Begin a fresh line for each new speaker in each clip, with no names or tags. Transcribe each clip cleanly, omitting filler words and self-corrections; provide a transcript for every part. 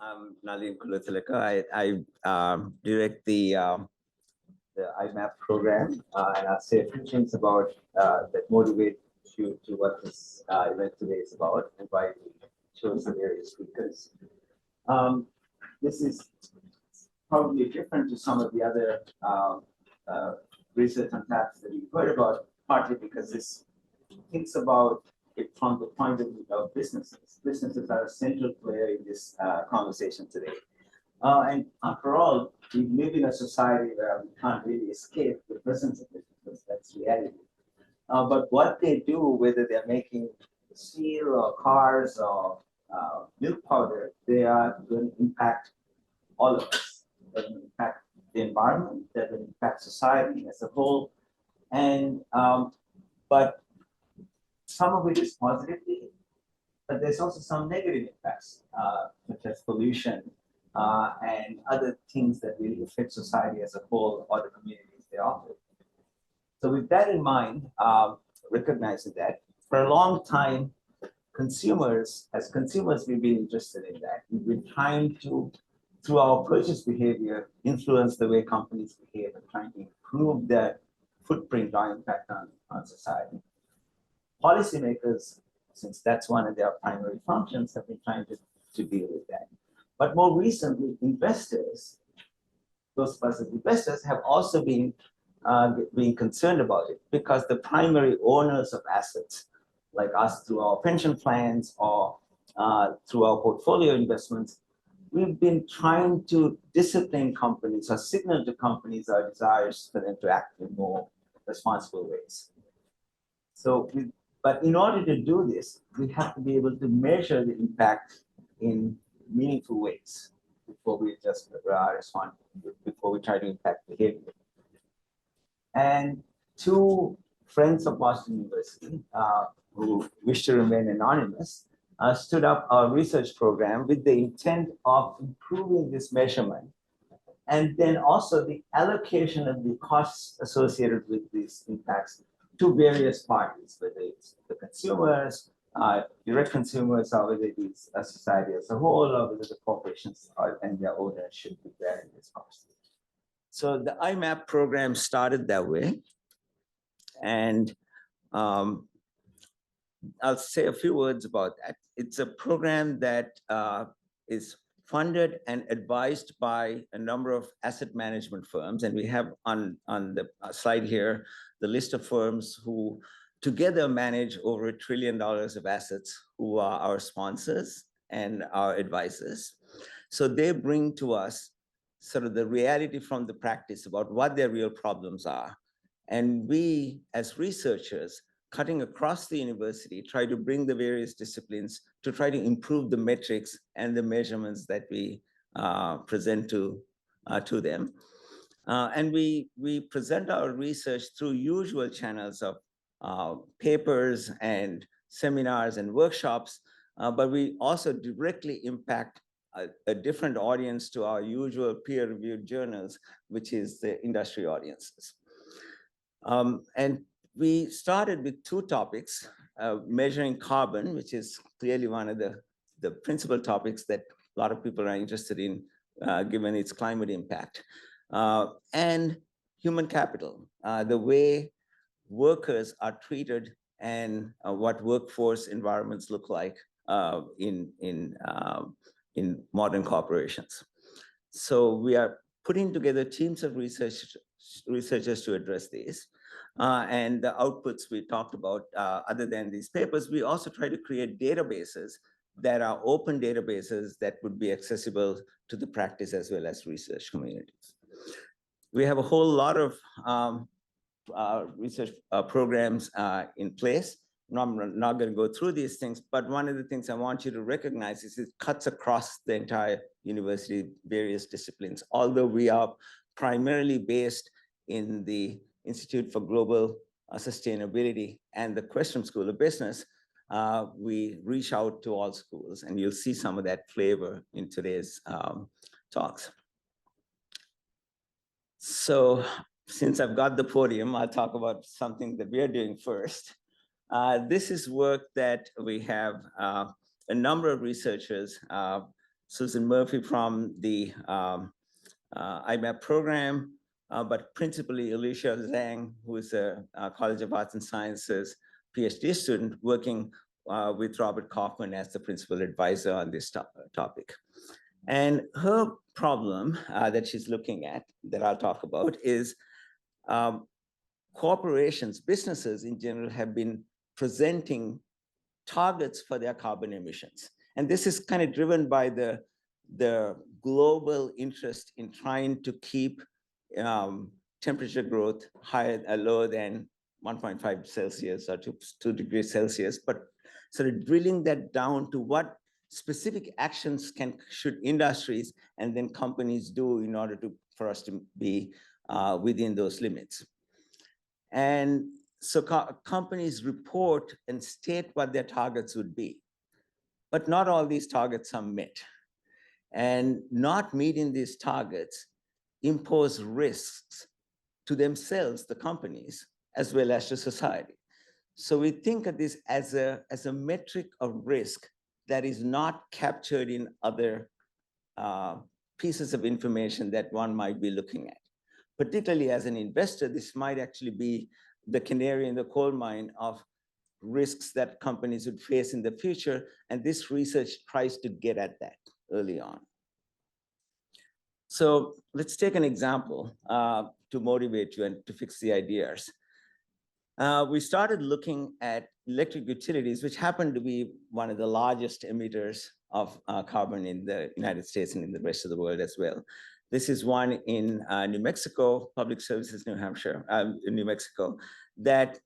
I'm Nalin Kulatilaka. I direct the IMAP program, and I'll say a few things about that motivate you to what this event today is about and why we chose the various speakers. Um, this is probably different to some of the other research on taps that you've heard about, partly because this thinks about it from the point of view of businesses. Businesses are a central player in this conversation today. And after all, we live in a society where we can't really escape the presence of businesses. That's reality. But what they do, whether they're making steel or cars or milk powder, they are going to impact all of us. They're going to impact the environment. They're going to impact society as a whole. And but some of it is positively, but there's also some negative impacts, such as pollution and other things that really affect society as a whole or the communities they operate. So with that in mind, recognizing that, for a long time, as consumers, we've been interested in that. We've been trying to, through our purchase behavior, influence the way companies behave and trying to improve their footprint or impact on society. Policymakers, since that's one of their primary functions, have been trying to deal with that. But more recently, investors, those of us as investors, have also been being concerned about it because the primary owners of assets, like us through our pension plans or through our portfolio investments, we've been trying to discipline companies or signal to companies our desires for them to act in more responsible ways. But in order to do this, we have to be able to measure the impact in meaningful ways before we just respond, before we try to impact behavior. And two friends of Boston University who wish to remain anonymous stood up a research program with the intent of improving this measurement and then also the allocation of the costs associated with these impacts to various parties, whether it's the consumers, direct consumers, or whether it is a society as a whole, or whether the corporations and their owners should be bearing this cost. So the IMAP program started that way. And I'll say a few words about that. It's a program that is funded and advised by a number of asset management firms. And we have on the slide here the list of firms who together manage over $1 trillion of assets, who are our sponsors and our advisors. So they bring to us sort of the reality from the practice about what their real problems are. And we, as researchers, cutting across the university, try to bring the various disciplines to try to improve the metrics and the measurements that we present to them. And we present our research through usual channels of papers and seminars and workshops, but we also directly impact a different audience to our usual peer-reviewed journals, which is the industry audiences. And we started with two topics, measuring carbon, which is clearly one of the principal topics that a lot of people are interested in, given its climate impact, and human capital, the way workers are treated and what workforce environments look like in modern corporations. So we are putting together teams of researchers to address these. And the outputs we talked about, other than these papers, we also try to create databases that are open databases that would be accessible to the practice as well as research communities. We have a whole lot of research programs in place. I'm not going to go through these things, but one of the things I want you to recognize is it cuts across the entire university, various disciplines. Although we are primarily based in the Institute for Global Sustainability and the Questrom School of Business, we reach out to all schools, and you'll see some of that flavor in today's talks. So since I've got the podium, I'll talk about something that we are doing first. This is work that we have a number of researchers Susan Murphy from the IMAP program, but principally Alicia Zhang, who is a College of Arts and Sciences PhD student working with Robert Kaufman as the principal advisor on this topic. And her problem that she's looking at, that I'll talk about, is corporations, businesses in general, have been presenting targets for their carbon emissions. And this is kind of driven by the global interest in trying to keep temperature growth lower than 1.5 Celsius or 2 degrees Celsius, but sort of drilling that down to what specific actions should industries and then companies do in order for us to be within those limits. And so companies report and state what their targets would be, but not all these targets are met. And not meeting these targets impose risks to themselves, the companies, as well as to society. So we think of this as a metric of risk that is not captured in other pieces of information that one might be looking at. Particularly as an investor, this might actually be the canary in the coal mine of risks that companies would face in the future. And this research tries to get at that early on. So let's take an example to motivate you and to fix the ideas. We started looking at electric utilities, which happen to be one of the largest emitters of carbon in the United States and in the rest of the world as well. This is one in New Mexico, Public Services, New Mexico, that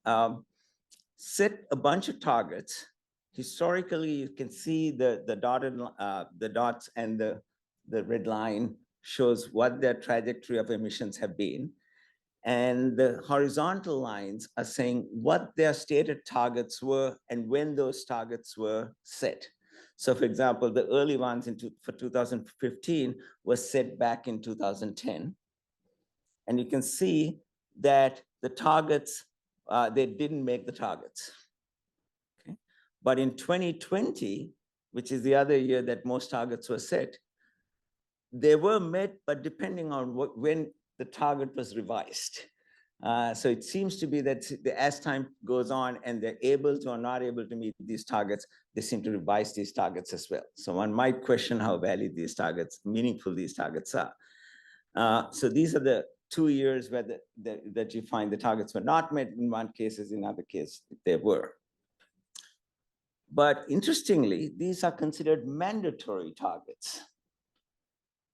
set a bunch of targets. Historically, you can see the dots and the red line shows what their trajectory of emissions have been. And the horizontal lines are saying what their stated targets were and when those targets were set. So for example, the early ones for 2015 was set back in 2010. And you can see that the targets, they didn't make the targets. Okay? But in 2020, which is the other year that most targets were set, they were met, but depending on when the target was revised. So it seems to be that as time goes on and they're able to or not able to meet these targets, they seem to revise these targets as well. So one might question how valid these targets, meaningful these targets are. So these are the 2 years where that you find the targets were not met in one cases, in other cases they were. But interestingly, these are considered mandatory targets.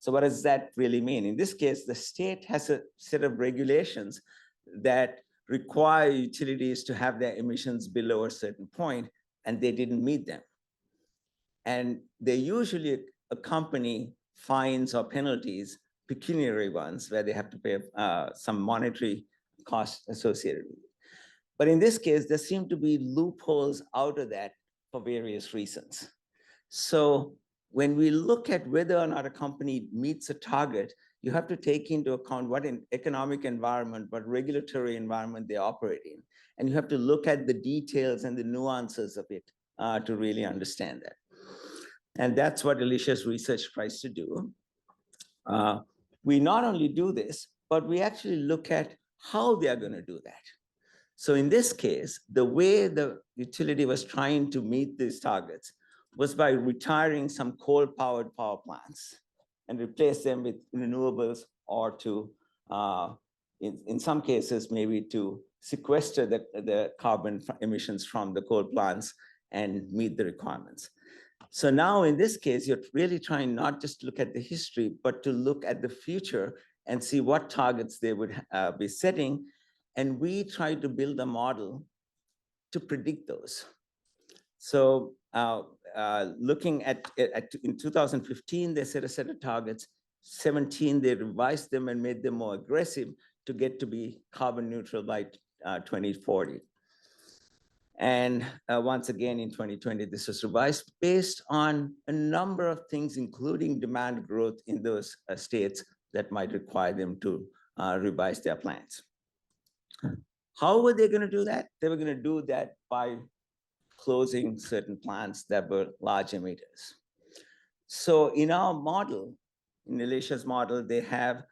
So what does that really mean? In this case, the state has a set of regulations that require utilities to have their emissions below a certain point, and they didn't meet them. And they usually accompany fines or penalties, pecuniary ones, where they have to pay some monetary cost associated with it. But in this case, there seem to be loopholes out of that for various reasons. So when we look at whether or not a company meets a target, you have to take into account what an economic environment, what regulatory environment they operate in. And you have to look at the details and the nuances of it to really understand that. And that's what Alicia's research tries to do. We not only do this, but we actually look at how they are going to do that. So in this case, the way the utility was trying to meet these targets was by retiring some coal-powered power plants and replace them with renewables, or to, in some cases, maybe to sequester the carbon emissions from the coal plants and meet the requirements. So now in this case, you're really trying not just to look at the history, but to look at the future and see what targets they would be setting. And we try to build a model to predict those. So looking at in 2015, they set a set of targets. 17, they revised them and made them more aggressive to get to be carbon neutral by 2040. And once again, in 2020, this was revised based on a number of things, including demand growth in those states that might require them to revise their plans. How were they going to do that? They were going to do that by closing certain plants that were large emitters. So in our model, in Alicia's model, they have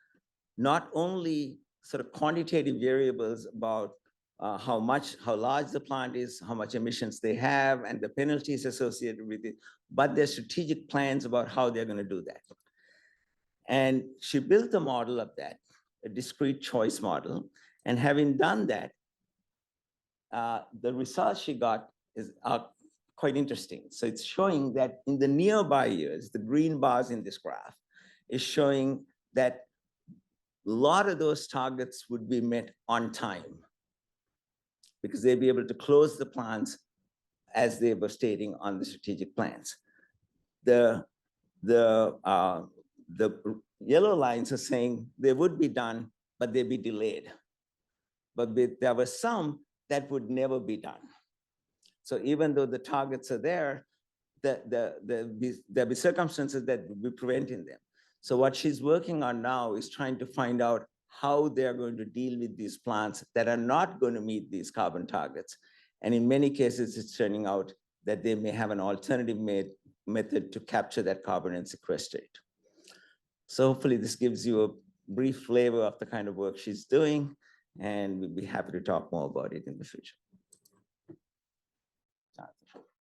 not only sort of quantitative variables about how large the plant is, how much emissions they have, and the penalties associated with it, but their strategic plans about how they're going to do that. And she built a model of that, a discrete choice model. And having done that, the results she got are quite interesting. So it's showing that in the nearby years, the green bars in this graph is showing that a lot of those targets would be met on time because they'd be able to close the plants as they were stating on the strategic plans. The yellow lines are saying they would be done, but they'd be delayed. But there were some that would never be done. So even though the targets are there, there'll be circumstances that will be preventing them. So what she's working on now is trying to find out how they're going to deal with these plants that are not going to meet these carbon targets. And in many cases, it's turning out that they may have an alternative method to capture that carbon and sequester it. So hopefully this gives you a brief flavor of the kind of work she's doing, and we'd be happy to talk more about it in the future.